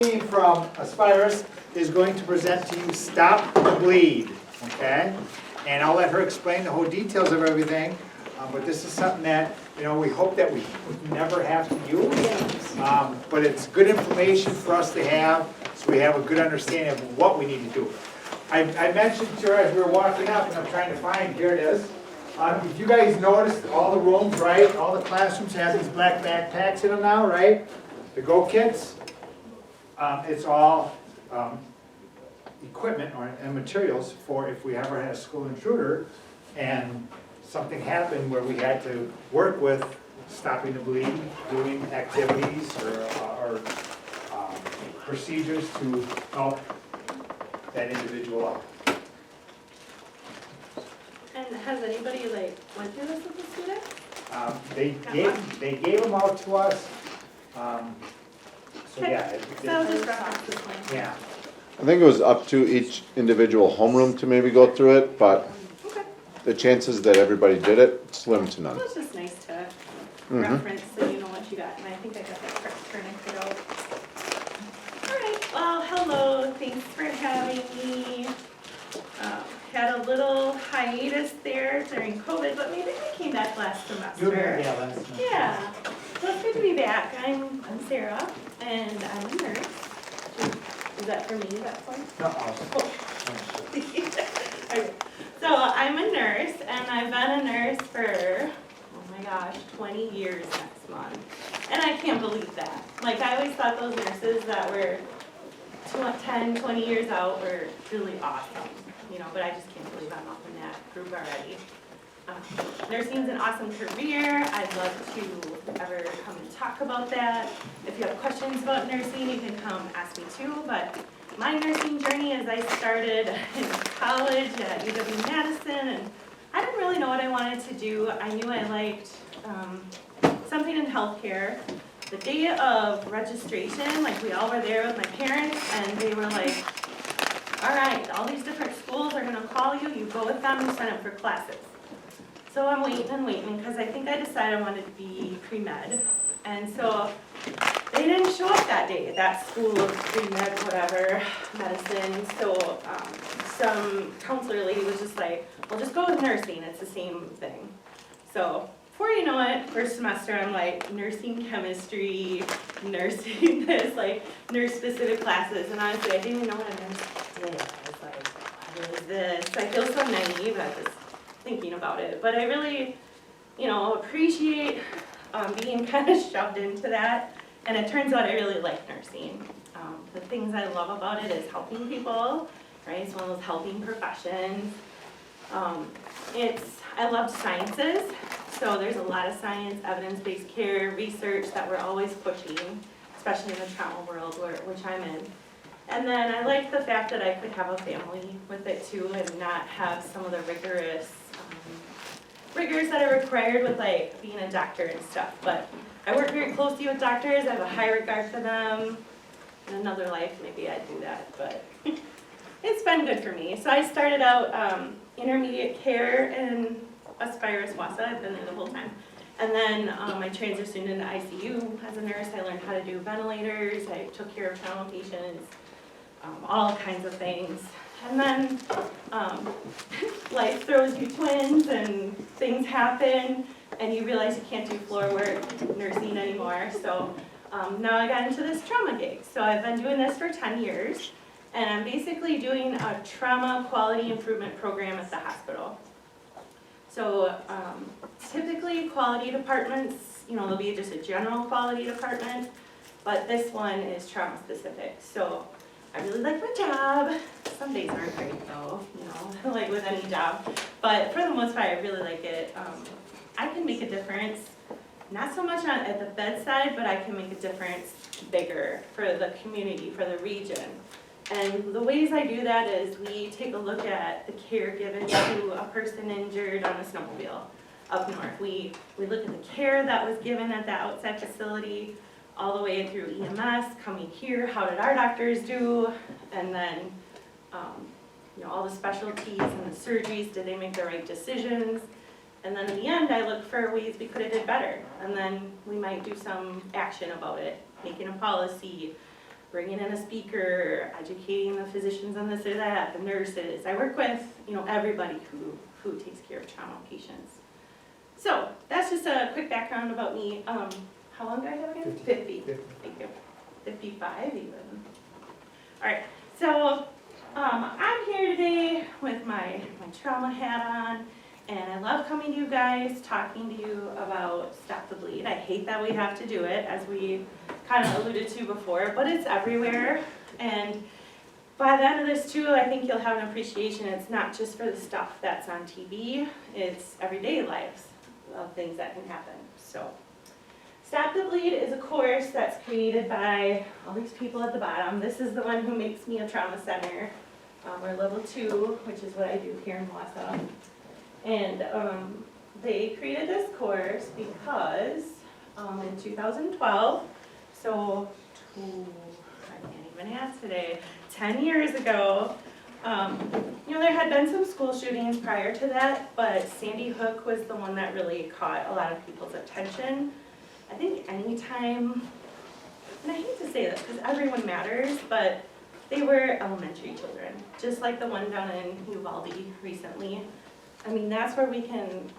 From Aspirus is going to present to you Stop the Bleed, okay? And I'll let her explain the whole details of everything, but this is something that, you know, we hope that we never have to use. But it's good information for us to have, so we have a good understanding of what we need to do. I mentioned to her as we were walking up, and I'm trying to find, here it is. If you guys noticed, all the rooms, right, all the classrooms have these black backpacks in them now, right? The Go Kits. It's all equipment and materials for if we ever had a school intruder and something happened where we had to work with stopping the bleed, doing activities or procedures to help that individual out. And has anybody went through this with the students? They gave them out to us. So yeah. So just reference this one. Yeah. I think it was up to each individual homeroom to maybe go through it, but Okay. the chances that everybody did it, slim to none. Well, it's just nice to reference so you know what you got. And I think I got that correct tourniquet out. All right, well, hello, thanks for having me. Had a little hiatus there during COVID, but maybe I came back last semester. Last semester. Yeah, so it's good to be back. I'm Sara, and I'm a nurse. Is that for me, that point? No, Okay. So I'm a nurse, and I've been a nurse for, oh my gosh, 20 years next month. And I can't believe that. Like, I always thought those nurses that were 10, 20 years out were really awesome, you know, but I just can't believe I'm up in that group already. Nursing's an awesome career. I'd love to ever come and talk about that. If you have questions about nursing, you can come ask me too, but my nursing journey is I started in college at UW-Madison, and I didn't really know what I wanted to do. I knew I liked something in healthcare. The day of registration, like we all were there with my parents, and they were like, all right, all these different schools are gonna call you, you go with them, you sign up for classes. So I'm waiting, because I think I decided I wanted to be pre-med. And so they didn't show up that day, that school of pre-med, whatever, medicine. So some counselor lady was just like, well, just go with nursing, it's the same thing. So before you know it, first semester, I'm like nursing chemistry, nursing this, like nurse-specific classes. And honestly, I didn't even know what a nurse did. I was like, what is this? I feel so naive at this, thinking about it. But I really, you know, appreciate being kind of shoved into that. And it turns out I really like nursing. The things I love about it is helping people, right? It's one of those helping professions. I love sciences. So there's a lot of science, evidence-based care, research that we're always pushing, especially in the trauma world, which I'm in. And then I like the fact that I could have a family with it too, and not have some of the rigors that are required with like being a doctor and stuff. But I work very closely with doctors. I have a high regard for them. In another life, maybe I'd do that, but it's been good for me. So I started out intermediate care in Aspirus, Wassa. I've been there the whole time. And then I transitioned into ICU as a nurse. I learned how to do ventilators. I took care of trauma patients, all kinds of things. And then life throws you twins and things happen and you realize you can't do floor work, nursing anymore. So now I got into this trauma gig. So I've been doing this for 10 years. And I'm basically doing a trauma quality improvement program at the hospital. So typically quality departments, you know, there'll be just a general quality department, but this one is trauma specific. So I really like my job. Some days aren't great though, you know, like with any job. But for the most part, I really like it. I can make a difference, not so much at the bedside, but I can make a difference bigger for the community, for the region. And the ways I do that is we take a look at the care given to a person injured on a snowmobile up north. We look at the care that was given at that outside facility all the way through EMS, coming here, how did our doctors do? And then, you know, all the specialties and the surgeries, did they make the right decisions? And then in the end, I look for ways we could have did better. And then we might do some action about it, making a policy, bringing in a speaker, educating the physicians on this or that, the nurses. I work with, everybody who takes care of trauma patients. So that's just a quick background about me. How long do I have again? 50. Thank you. 55 even. All right, so I'm here today with my trauma hat on, and I love coming to you guys, talking to you about Stop the Bleed. I hate that we have to do it, as we kind of alluded to before, but it's everywhere. And by the end of this too, I think you'll have an appreciation. It's not just for the stuff that's on TV, it's everyday lives of things that can happen. So Stop the Bleed is a course that's created by all these people at the bottom. This is the one who makes me a trauma center. We're level 2, which is what I do here in Wausau. And they created this course because in 2012, so I can't even ask today, 10 years ago, there had been some school shootings prior to that, but Sandy Hook was the one that really caught a lot of people's attention. I think anytime, and I hate to say this because everyone matters, but they were elementary children, just like the one down in Uvalde recently. I mean, that's where we can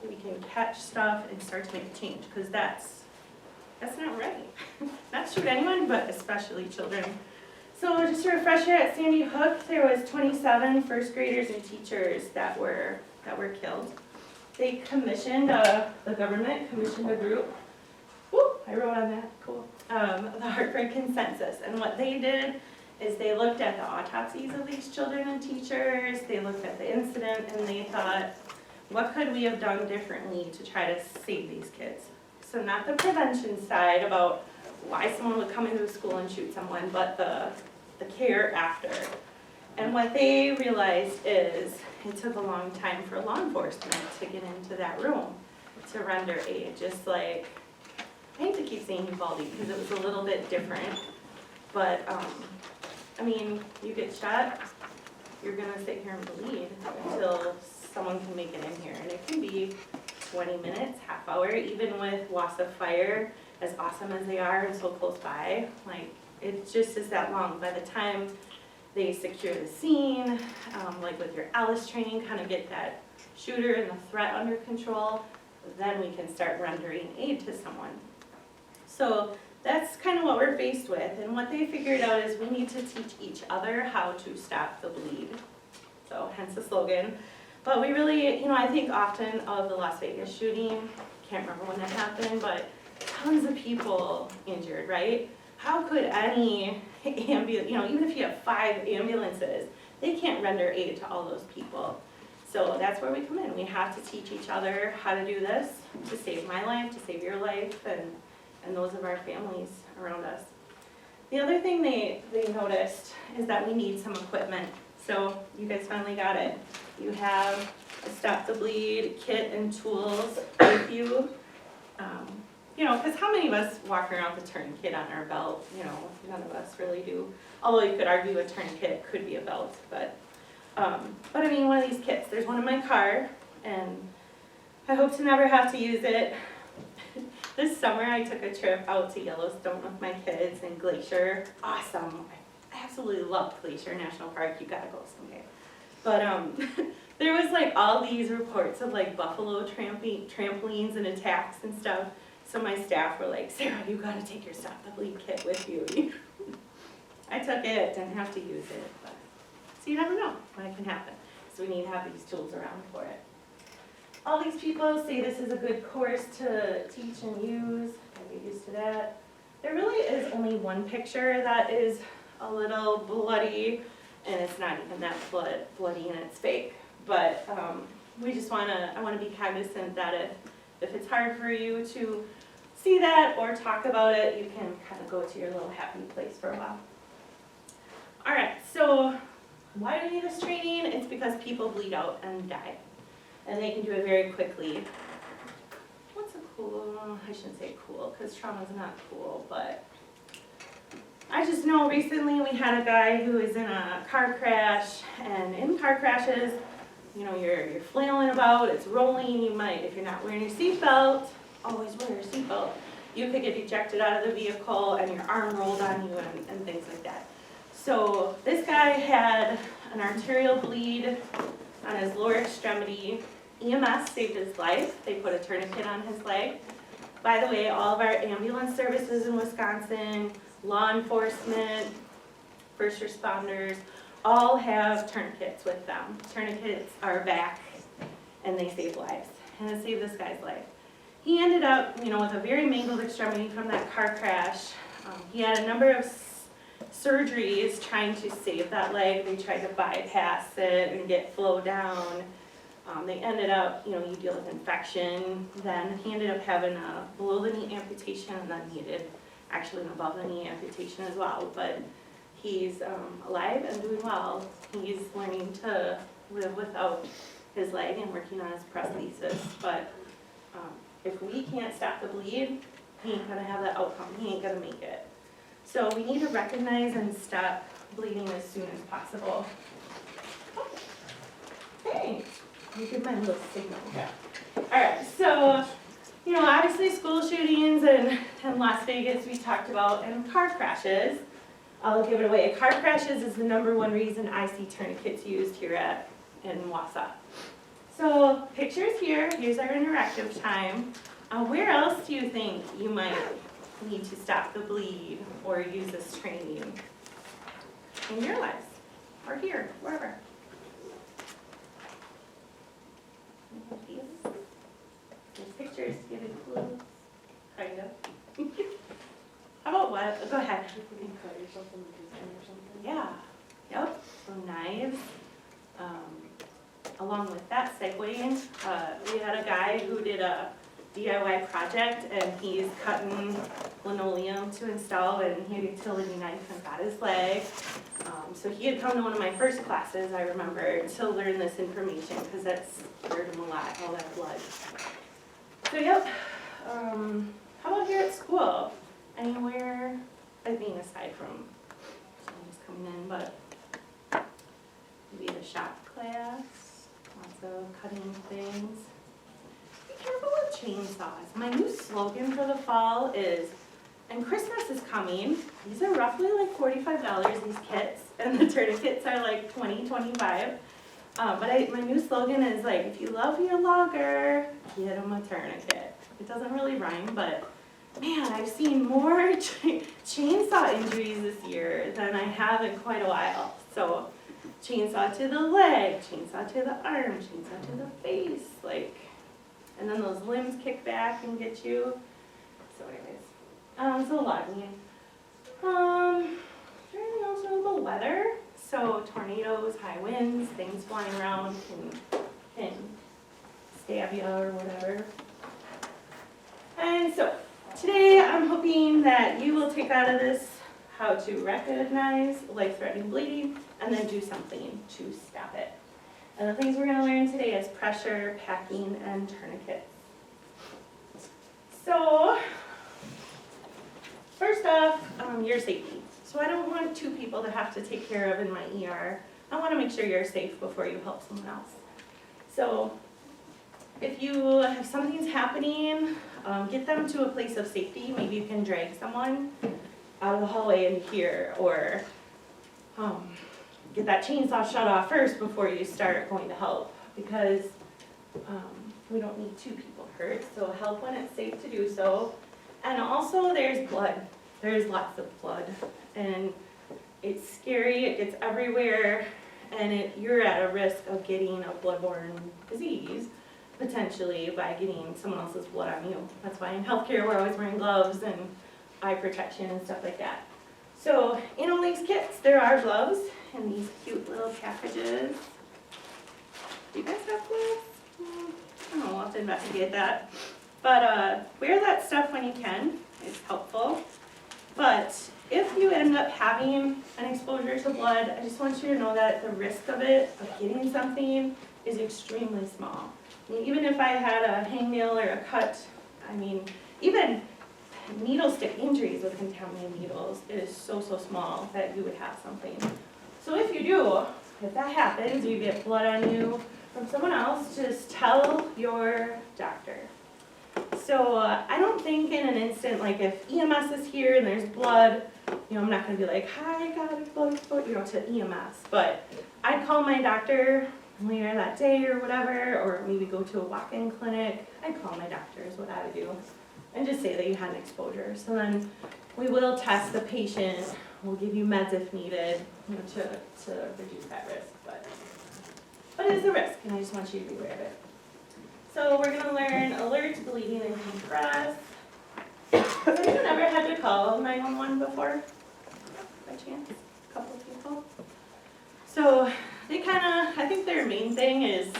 catch stuff and start to make a change, because that's not right. Not shoot anyone, but especially children. So just a refresher, at Sandy Hook, there was 27 first graders and teachers that were killed. They commissioned, the government commissioned a group. Woo, I wrote on that, cool. The Heartbreak Consensus, and what they did is they looked at the autopsies of these children and teachers, they looked at the incident, and they thought, what could we have done differently to try to save these kids? So not the prevention side about why someone would come into a school and shoot someone, but the care after. And what they realized is it took a long time for law enforcement to get into that room to render aid, just like, I hate to keep saying Uvalde because it was a little bit different, but I mean, you get shot, you're gonna sit here and bleed until someone can make it in here, and it can be 20 minutes, half hour, even with Wausau Fire, as awesome as they are and so close by, like, it just is that long. By the time they secure the scene, like with your Alice training, kind of get that shooter and the threat under control, then we can start rendering aid to someone. So that's kind of what we're faced with, and what they figured out is we need to teach each other how to stop the bleed. So hence the slogan. But we really, I think often of the Las Vegas shooting, can't remember when that happened, but tons of people injured, right? How could any ambulance, even if you have 5 ambulances, they can't render aid to all those people. So that's where we come in. We have to teach each other how to do this to save my life, to save your life, and those of our families around us. The other thing they noticed is that we need some equipment. So you guys finally got it. You have a Stop the Bleed kit and tools with you. Because how many of us walk around with a tourniquet on our belt? None of us really do. Although you could argue a tourniquet could be a belt, but I mean, one of these kits. There's one in my car, and I hope to never have to use it. This summer I took a trip out to Yellowstone with my kids and Glacier. Awesome. I absolutely loved Glacier National Park. You gotta go someday. But there was like all these reports of like buffalo trampolines and attacks and stuff. So my staff were like, Sarah, you gotta take your Stop the Bleed kit with you. I took it, didn't have to use it. But, so you never know what can happen. So we need to have these tools around for it. All these people say this is a good course to teach and use. I get used to that. There really is only one picture that is a little bloody, and it's not even that bloody and it's fake. But we just I want to be cognizant that if it's hard for you to see that or talk about it, you can kind of go to your little happy place for a while. All right, so why do we need this training? It's because people bleed out and die. And they can do it very quickly. What's a cool, I shouldn't say cool, because trauma's not cool, but I just know recently we had a guy who was in a car crash, and in car crashes, you're flailing about, it's rolling, you might, if you're not wearing your seatbelt, always wear your seatbelt. you could get ejected out of the vehicle and your arm rolled on you and things like that. So this guy had an arterial bleed on his lower extremity. EMS saved his life. They put a tourniquet on his leg. By the way, all of our ambulance services in Wisconsin, law enforcement, first responders, all have tourniquets with them. Tourniquets are back and they save lives. And it saved this guy's life. He ended up, with a very mangled extremity from that car crash. He had a number of surgeries trying to save that leg. They tried to bypass it and get flow down. They ended up, you deal with infection. Then he ended up having a below the knee amputation, and then he did actually an above the knee amputation as well. But he's alive and doing well. He's learning to live without his leg and working on his prosthesis. But if we can't stop the bleed, he ain't gonna have that outcome. He ain't gonna make it. So we need to recognize and stop bleeding as soon as possible. Oh, thanks. You give my little signal. Yeah. All right, so, obviously school shootings and Las Vegas we talked about, and car crashes. I'll give it away. Car crashes is the #1 reason I see tourniquets used here in Wausau. So pictures here, here's our interactive time. Where else do you think you might need to stop the bleed or use this training? In your lives, or here, wherever. These pictures give you clues, kind of. How about what? Go ahead. You can cut yourself in the design or something. Yeah, yep, so knives. Along with that segueing, we had a guy who did a DIY project and he's cutting linoleum to install, and he had a utility knife and got his leg. So he had come to one of my first classes, I remember, to learn this information because that's scared him a lot, all that blood. So yep, how about here at school? Anywhere, being aside from someone just coming in, but maybe the shop class, lots of cutting things. Be careful with chainsaws. My new slogan for the fall is, and Christmas is coming, these are roughly like $45, these kits, and the tourniquets are like $20, $25. But my new slogan is like, if you love your logger, get them a tourniquet. It doesn't really rhyme, but man, I've seen more chainsaw injuries this year than I have in quite a while. So chainsaw to the leg, chainsaw to the arm, chainsaw to the face, and then those limbs kick back and get you. So anyways, so logging. Anything else about weather? So tornadoes, high winds, things flying around can stab you or whatever. And so today I'm hoping that you will take out of this how to recognize life-threatening bleeding and then do something to stop it. And the things we're going to learn today is pressure, packing, and tourniquets. So first off, your safety. So I don't want 2 people to have to take care of in my ER. I want to make sure you're safe before you help someone else. So if something's happening, get them to a place of safety. Maybe you can drag someone out of the hallway in here, or get that chainsaw shut off first before you start going to help, because we don't need 2 people hurt, so help when it's safe to do so. And also there's blood. There's lots of blood, and it's scary, it gets everywhere, and you're at a risk of getting a bloodborne disease, potentially, by getting someone else's blood on you. That's why in healthcare we're always wearing gloves and eye protection and stuff like that. So in all these kits, there are gloves in these cute little packages. Do you guys have gloves? I don't know, I'll have to investigate that. But wear that stuff when you can, it's helpful. But if you end up having an exposure to blood, I just want you to know that the risk of getting something, is extremely small. I mean, even if I had a hangnail or a cut, even needle stick injuries with contaminated needles is so small that you would have something. So if you do, if that happens, you get blood on you from someone else, just tell your doctor. So I don't think in an instant, like if EMS is here and there's blood, I'm not gonna be like, hi, got a blood, to EMS. But I'd call my doctor later that day or whatever, or maybe go to a walk-in clinic. I'd call my doctor is what I would do, and just say that you had an exposure. So then we will test the patient. We'll give you meds if needed, to reduce that risk. But it is a risk, and I just want you to be aware of it. So we're gonna learn alert, bleeding, and compress. Has anyone ever had to call 911 before? By chance? A couple of people? So I think their main thing is,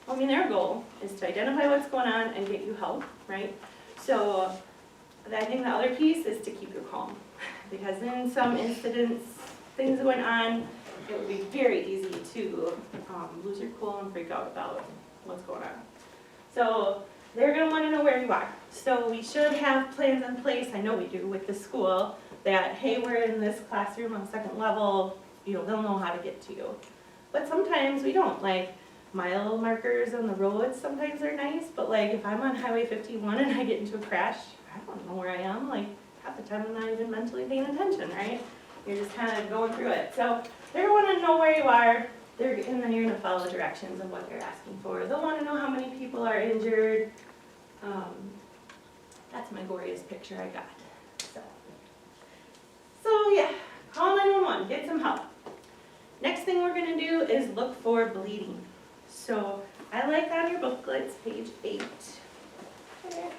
their goal is to identify what's going on and get you help, right? So I think the other piece is to keep you calm. Because in some incidents, things going on, it would be very easy to lose your cool and freak out about what's going on. So they're going to want to know where you are. So we should have plans in place, I know we do with the school, that hey, we're in this classroom on second level, they'll know how to get to you. But sometimes we don't, like mile markers on the roads sometimes are nice, but like if I'm on Highway 51 and I get into a crash, I don't know where I am, like half the time I'm not even mentally paying attention, right? You're just kind of going through it. So they're going to know where you are, and then you're going to follow directions of what they're asking for. They'll want to know how many people are injured. That's my goriest picture I got. So yeah, call 911, get some help. Next thing we're going to do is look for bleeding. So I like on your booklets, page 8. Okay.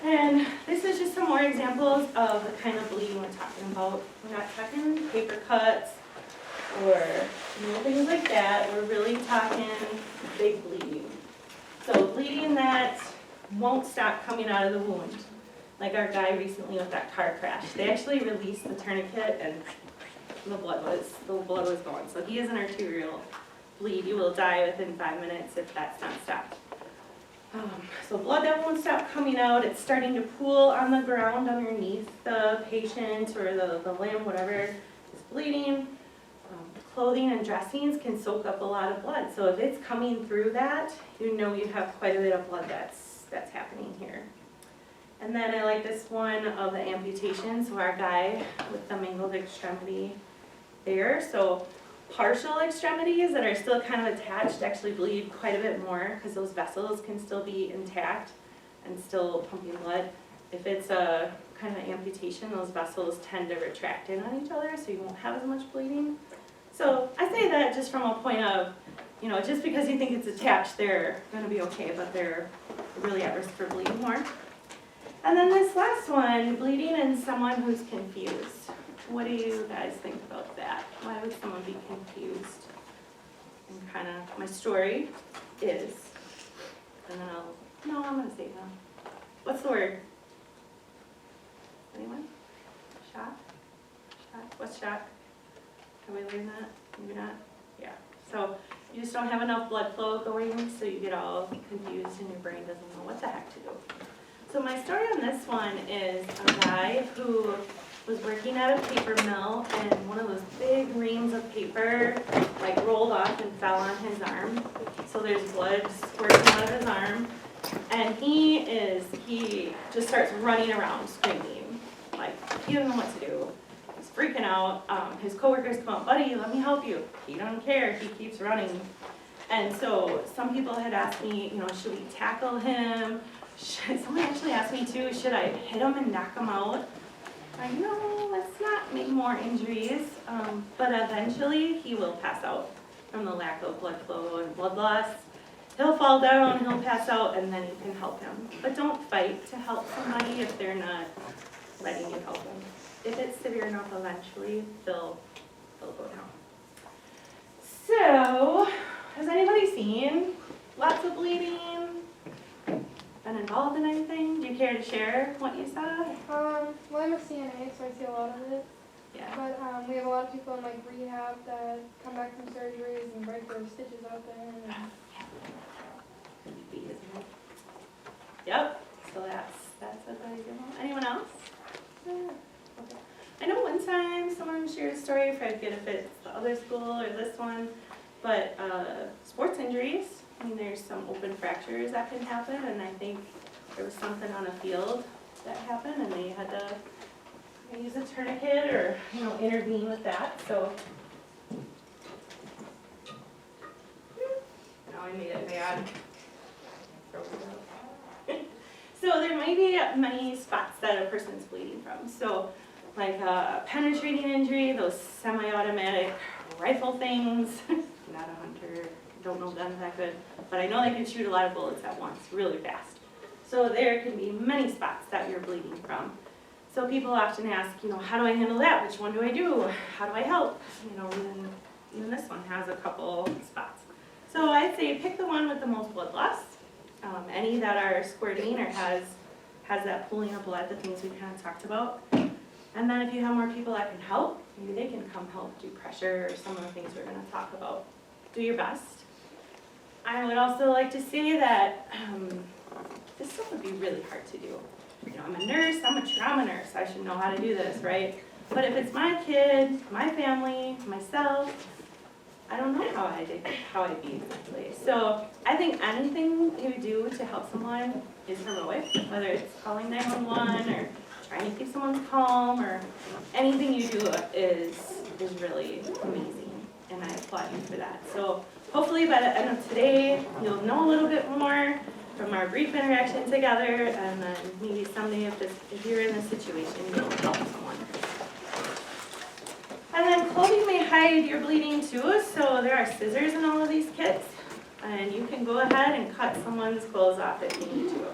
And this is just some more examples of the kind of bleeding we're talking about. We're not talking paper cuts or things like that. We're really talking big bleeding. So bleeding that won't stop coming out of the wound. Like our guy recently with that car crash. They actually released the tourniquet and the blood was going. So he has an arterial bleed. You will die within 5 minutes if that's not stopped. So blood that won't stop coming out, it's starting to pool on the ground underneath the patient or the limb, whatever is bleeding. Clothing and dressings can soak up a lot of blood. So if it's coming through that, you have quite a bit of blood that's happening here. And then I like this one of the amputation. So our guy with the mangled extremity there. So partial extremities that are still kind of attached actually bleed quite a bit more because those vessels can still be intact and still pumping blood. If it's a kind of an amputation, those vessels tend to retract in on each other, so you won't have as much bleeding. So I say that just from a point of, just because you think it's attached, they're going to be okay, but they're really at risk for bleeding more. And then this last one, bleeding in someone who's confused. What do you guys think about that? Why would someone be confused? And kind of, my story is, and then I'm going to say no. What's the word? Anyone? Shock? What's shock? Have we learned that? Maybe not? Yeah. So you just don't have enough blood flow going, so you get all confused and your brain doesn't know what the heck to do. So my story on this one is a guy who was working at a paper mill and one of those big reams of paper rolled off and fell on his arm. So there's blood squirting out of his arm. And he just starts running around screaming. He doesn't know what to do. He's freaking out. His coworkers come up, buddy, let me help you. He doesn't care, he keeps running. And so some people had asked me, should we tackle him? Someone actually asked me too, should I hit him and knock him out? No, let's not make more injuries. But eventually he will pass out from the lack of blood flow and blood loss. He'll fall down, he'll pass out, and then you can help him. But don't fight to help somebody if they're not letting you help them. If it's severe enough, eventually they'll go down. So, has anybody seen lots of bleeding? Been involved in anything? Do you care to share what you saw? Well, I'm a CNA, so I see a lot of it. Yeah. But we have a lot of people in rehab that come back from surgeries and break their stitches open. And Isn't it? Yep. So that's a good example. Anyone else? Yeah. Okay. I know one time someone shared a story, I forget if it's the other school or this one, but sports injuries. There's some open fractures that can happen, and I think there was something on a field that happened and they had to use a tourniquet or, intervene with that, so. Now I made it bad. So there might be many spots that a person's bleeding from. So like a penetrating injury, those semi-automatic rifle things, not a hunter, don't know them that good, but I know they can shoot a lot of bullets at once, really fast. So there can be many spots that you're bleeding from. So people often ask, how do I handle that? Which one do I do? How do I help? Even this one has a couple spots. So I'd say pick the one with the most blood loss. Any that are squirting or has that pooling of blood, the things we kind of talked about. And then if you have more people that can help, maybe they can come help do pressure or some of the things we're going to talk about. Do your best. I would also like to say that this stuff would be really hard to do. I'm a nurse, I'm a trauma nurse, I should know how to do this, right? But if it's my kid, my family, myself, I don't know how I'd be exactly. So I think anything you do to help someone is heroic, whether it's calling 911 or trying to keep someone calm or anything you do is really amazing, and I applaud you for that. So hopefully by the end of today, you'll know a little bit more from our brief interaction together, and then maybe someday if you're in this situation, you'll help someone. And then clothing may hide your bleeding too, so there are scissors in all of these kits, and you can go ahead and cut someone's clothes off if you need to.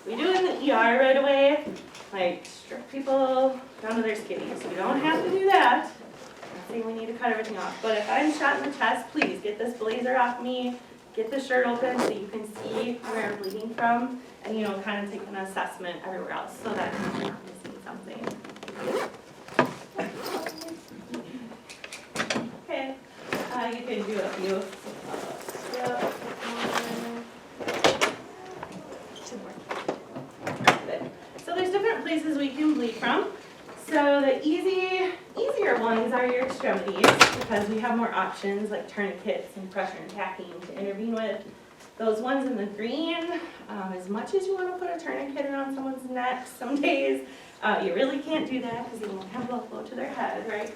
We do it in the ER right away, like strip people down to their skinnies. We don't have to do that. I'm not saying we need to cut everything off, but if I'm shot in the chest, please get this blazer off me, get the shirt open so you can see where I'm bleeding from, and kind of take an assessment everywhere else so that you're not missing something. Okay, you can do a few. Good. So there's different places we can bleed from. So the easier ones are your extremities because we have more options like tourniquets and pressure and tacking to intervene with. Those ones in the green, as much as you want to put a tourniquet around someone's neck some days, you really can't do that because they won't have blood flow to their head, right?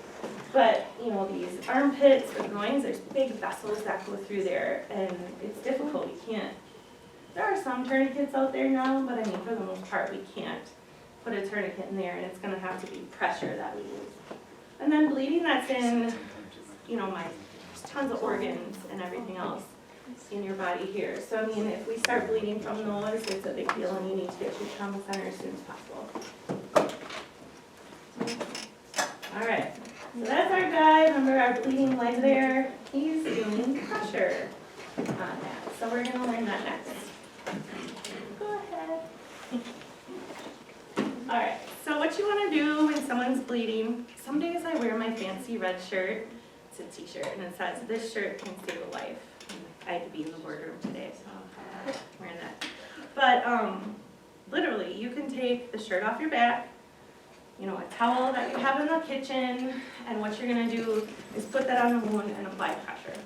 But, these armpits, the groins, there's big vessels that go through there, and it's difficult. You can't. There are some tourniquets out there now, but for the most part, we can't put a tourniquet in there, and it's going to have to be pressure that we use. And then bleeding, that's in, there's tons of organs and everything else in your body here. So, if we start bleeding from those, it's a big deal, and you need to get to your trauma center as soon as possible. All right, so that's our guy. Remember our bleeding leg there? He's doing pressure on that. So we're going to learn that next. Go ahead. All right, so what you want to do when someone's bleeding, some days I wear my fancy red shirt. It's a t-shirt, and it says, "This shirt can save a life." I had to be in the boardroom today, so I'm wearing that. But literally, you can take the shirt off your back, a towel that you have in the kitchen, and what you're going to do is put that on the wound and apply pressure.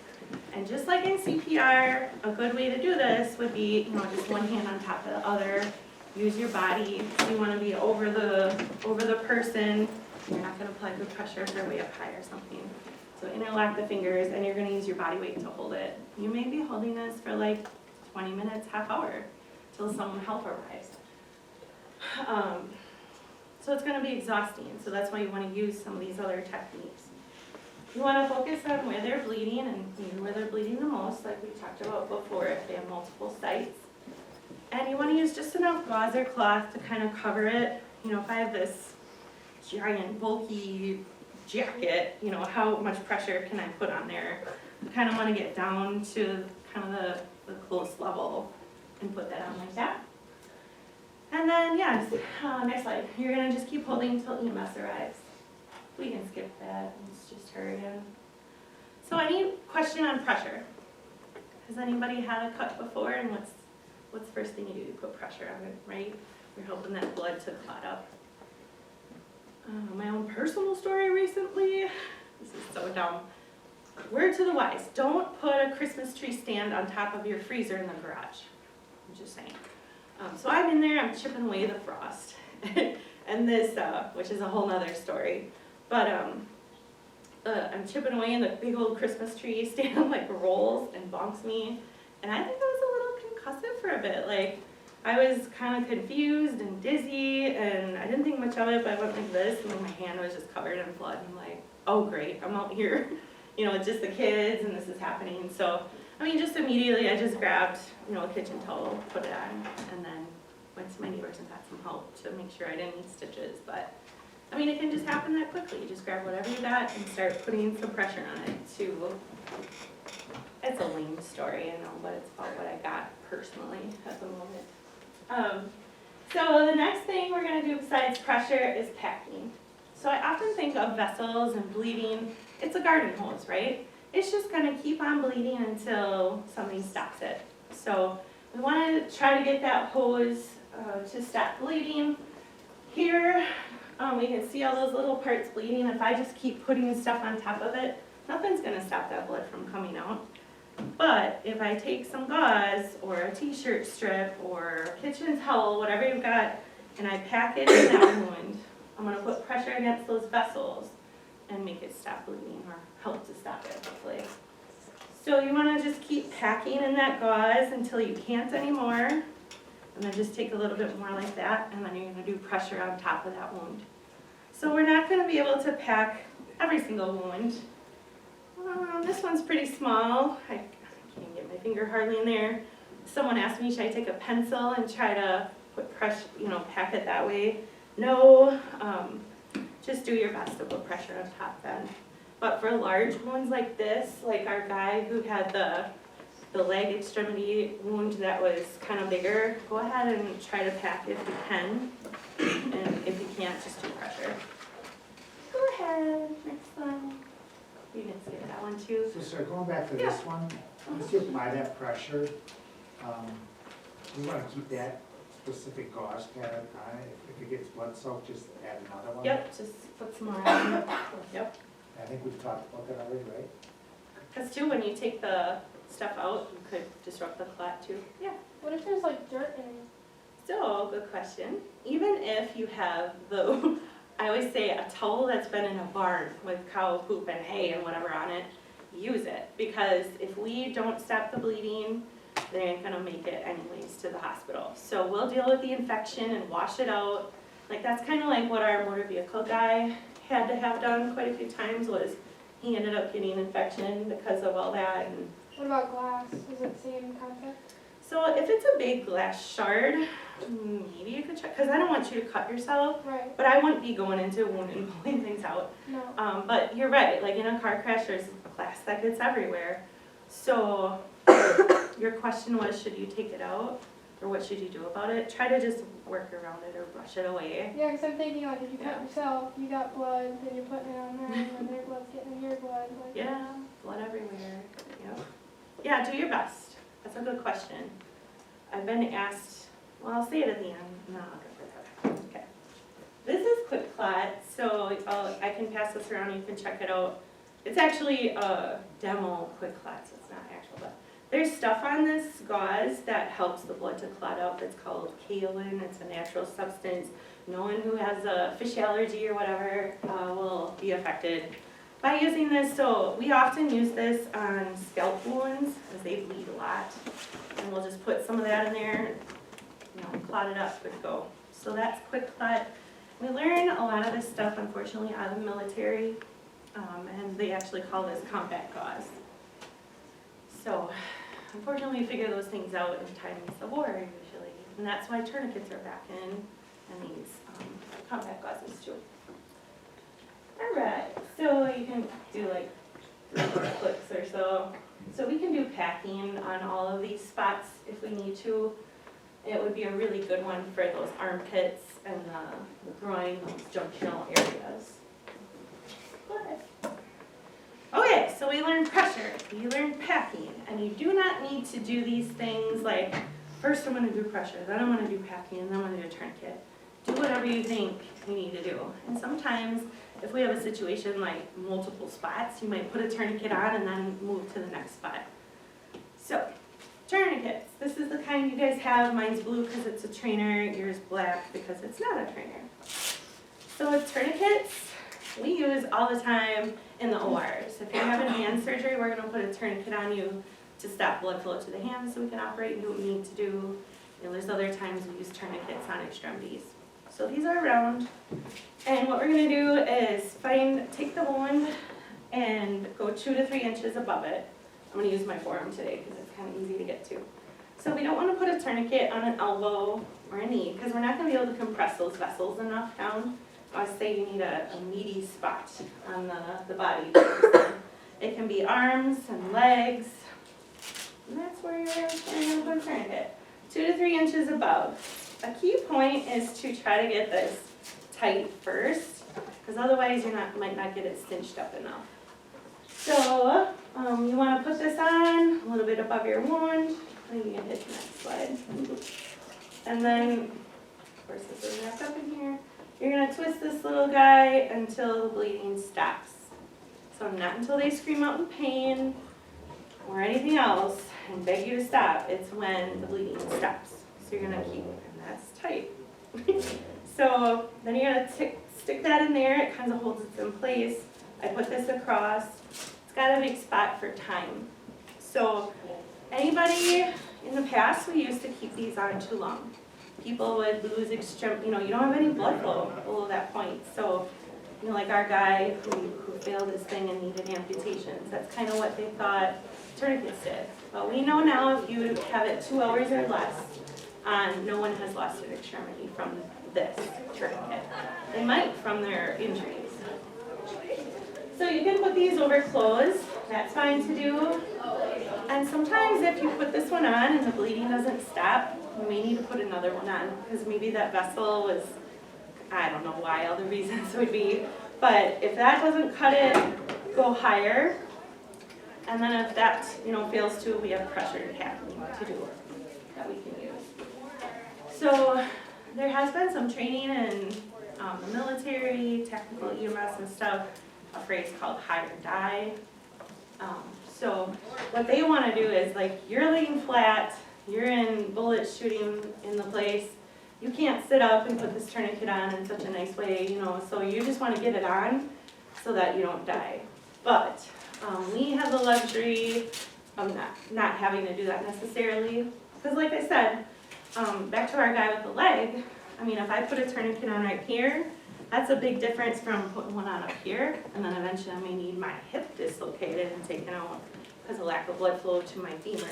And just like in CPR, a good way to do this would be, just one hand on top of the other. Use your body. So you want to be over the person. You're not going to apply good pressure if they're way up high or something. So interlock the fingers, and you're going to use your body weight to hold it. You may be holding this for like 20 minutes, half hour, till some help arrives. So it's going to be exhausting. So that's why you want to use some of these other techniques. You want to focus on where they're bleeding and maybe where they're bleeding the most, like we talked about before, if they have multiple sites. And you want to use just enough gauze or cloth to kind of cover it. If I have this giant, bulky jacket, how much pressure can I put on there? You kind of want to get down to kind of the close level and put that on like that. And then, next slide. You're going to just keep holding until EMS arrives. We can skip that. It's just her again. So any question on pressure? Has anybody had a cut before, and what's the first thing you do? You put pressure on it, right? You're hoping that blood to clot up. My own personal story recently. This is so dumb. Word to the wise. Don't put a Christmas tree stand on top of your freezer in the garage. I'm just saying. So I'm in there, I'm chipping away the frost. And this, which is a whole nother story, but I'm chipping away and the big old Christmas tree stand like rolls and bonks me. And I think I was a little concussive for a bit. Like, I was kind of confused and dizzy, and I didn't think much of it, but I went like this, and then my hand was just covered in blood. And I'm like, oh great, I'm out here, you know, it's just the kids, and this is happening. So, I mean, just immediately I just grabbed, you know, a kitchen towel, put it on, and then went to my neighbors and got some help to make sure I didn't need stitches. But, I mean, it can just happen that quickly. You just grab whatever you got and start putting some pressure on it to, it's a lame story, I know, but it's about what I got personally at the moment. So the next thing we're gonna do besides pressure is packing. So I often think of vessels and bleeding, it's a garden hose, right? It's just gonna keep on bleeding until something stops it. So we wanna try to get that hose to stop bleeding. Here, we can see all those little parts bleeding. If I just keep putting stuff on top of it, nothing's gonna stop that blood from coming out. But if I take some gauze or a t-shirt strip or a kitchen towel, whatever you've got, and I pack it in that wound, I'm gonna put pressure against those vessels and make it stop bleeding or help to stop it, hopefully. So you wanna just keep packing in that gauze until you can't anymore, and then just take a little bit more like that, and then you're gonna do pressure on top of that wound. So we're not gonna be able to pack every single wound. This one's pretty small. I can't get my finger hardly in there. Someone asked me, should I take a pencil and try to put pressure, you know, pack it that way? No, just do your best to put pressure on top then. But for large wounds like this, like our guy who had the leg extremity wound that was kind of bigger, go ahead and try to pack if you can. And if you can't, just do pressure. Go ahead, next one. You can skip that one too. So sir, going back to this one, once you apply that pressure, we want to keep that specific gauze pad on it. If it gets blood soaked, just add another one. Yep, just put some more on it. Yep. I think we've talked about that already, right? Because too, when you take the stuff out, you could disrupt the clot too. Yeah. What if there's like dirt in it? So, good question. Even if you have the, I always say a towel that's been in a barn with cow poop and hay and whatever on it, use it. Because if we don't stop the bleeding, they ain't gonna make it anyways to the hospital. So we'll deal with the infection and wash it out. Like that's kind of like what our motor vehicle guy had to have done quite a few times was he ended up getting infection because of all that. And What about glass? Is it same concept? so if it's a big glass shard, maybe you could check, because I don't want you to cut yourself, Right. but I wouldn't be going into a wound and pulling things out. No. But you're right, like in a car crash, there's glass that gets everywhere. So your question was, should you take it out? Or what should you do about it? Try to just work around it or brush it away. Yeah, because I'm thinking like if you cut Yeah. yourself, you got blood, then you're putting it on there, and then their blood's getting in your blood. Like, Yeah, blood everywhere, yep. Yeah, do your best. That's a good question. I've been asked, well, I'll say it at the end. No, I'll go for that. Okay. This is quick clot, so I can pass this around, you can check it out. It's actually a demo quick clot, so it's not actual, but there's stuff on this gauze that helps the blood to clot out. It's called kaolin, it's a natural substance. No one who has a fish allergy or whatever will be affected by using this. So we often use this on scalp wounds because they bleed a lot. And we'll just put some of that in there, you know, clot it up, good to go. So that's quick clot. We learn a lot of this stuff, unfortunately, out of the military, and they actually call this combat gauze. So, unfortunately, we figure those things out in times of war, usually. And that's why tourniquets are back in, and these combat gauzes, too. Alright, so you can do like 3 clicks or so. So we can do packing on all of these spots if we need to. It would be a really good one for those armpits and the groin, those junctional areas. Good. Okay, so we learned pressure, we learned packing, and you do not need to do these things like, first I'm going to do pressure, then I'm going to do packing, and then I'm going to do a tourniquet. Do whatever you think you need to do. And sometimes, if we have a situation like multiple spots, you might put a tourniquet on and then move to the next spot. So, Tourniquets. This is the kind you guys have. Mine's blue because it's a trainer. Yours black because it's not a trainer. So with tourniquets, we use all the time in the ORs. If you're having hand surgery, we're going to put a tourniquet on you to stop blood flow to the hands so we can operate and do what we need to do. You know, there's other times we use tourniquets on extremities. So these are round. And what we're going to do is take the wound and go 2 to 3 inches above it. I'm going to use my forearm today because it's kind of easy to get to. So we don't want to put a tourniquet on an elbow or a knee because we're not going to be able to compress those vessels enough down. I would say you need a meaty spot on the body. It can be arms and legs, and that's where you're going to put a tourniquet. 2 to 3 inches above. A key point is to try to get this tight first, because otherwise you might not get it cinched up enough. So you want to put this on a little bit above your wound. I think you can hit the next slide. And then, of course, this is wrapped up in here. You're going to twist this little guy until the bleeding stops. So not until they scream out in pain or anything else and beg you to stop. It's when the bleeding stops. So you're going to keep, and that's tight. So then you're going to stick that in there. It kind of holds it in place. I put this across. It's got a big spot for time. So anybody in the past, we used to keep these on too long. People would lose you don't have any blood flow below that point. So, like our guy who failed his thing and needed amputations, that's kind of what they thought tourniquets did. But we know now if you have it 2 hours or less, no one has lost an extremity from this tourniquet. They might from their injuries. So you can put these over clothes, that's fine to do. And sometimes if you put this one on and the bleeding doesn't stop, you may need to put another one on because maybe that vessel was, I don't know why, other reasons would be. But if that doesn't cut it, go higher. And then if that fails to, we have pressure happening to do that we can use. So there has been some training in the military, technical EMS and stuff, a phrase called hide or die. So what they want to do is, you're laying flat, you're in bullets shooting in the place, you can't sit up and put this tourniquet on in such a nice way, so you just want to get it on so that you don't die. But we have the luxury of not having to do that necessarily, because like I said, back to our guy with the leg, if I put a tourniquet on right here, that's a big difference from putting one on up here, and then eventually I may need my hip dislocated and taken out because of lack of blood flow to my femur.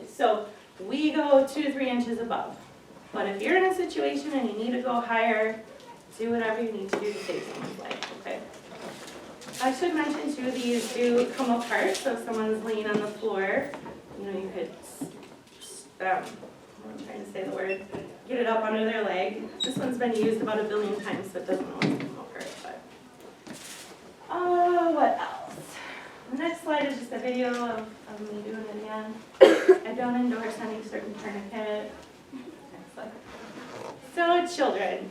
So we go 2 to 3 inches above. But if you're in a situation and you need to go higher, do whatever you need to do to save someone's life, okay? I should mention too, these do come apart, so if someone's laying on the floor, you could, I'm trying to say the word, get it up under their leg. This one's been used about 1 billion times, so it doesn't always come apart, but. What else? The next slide is just a video of me doing it again. I don't endorse any certain tourniquet. Next slide. So children.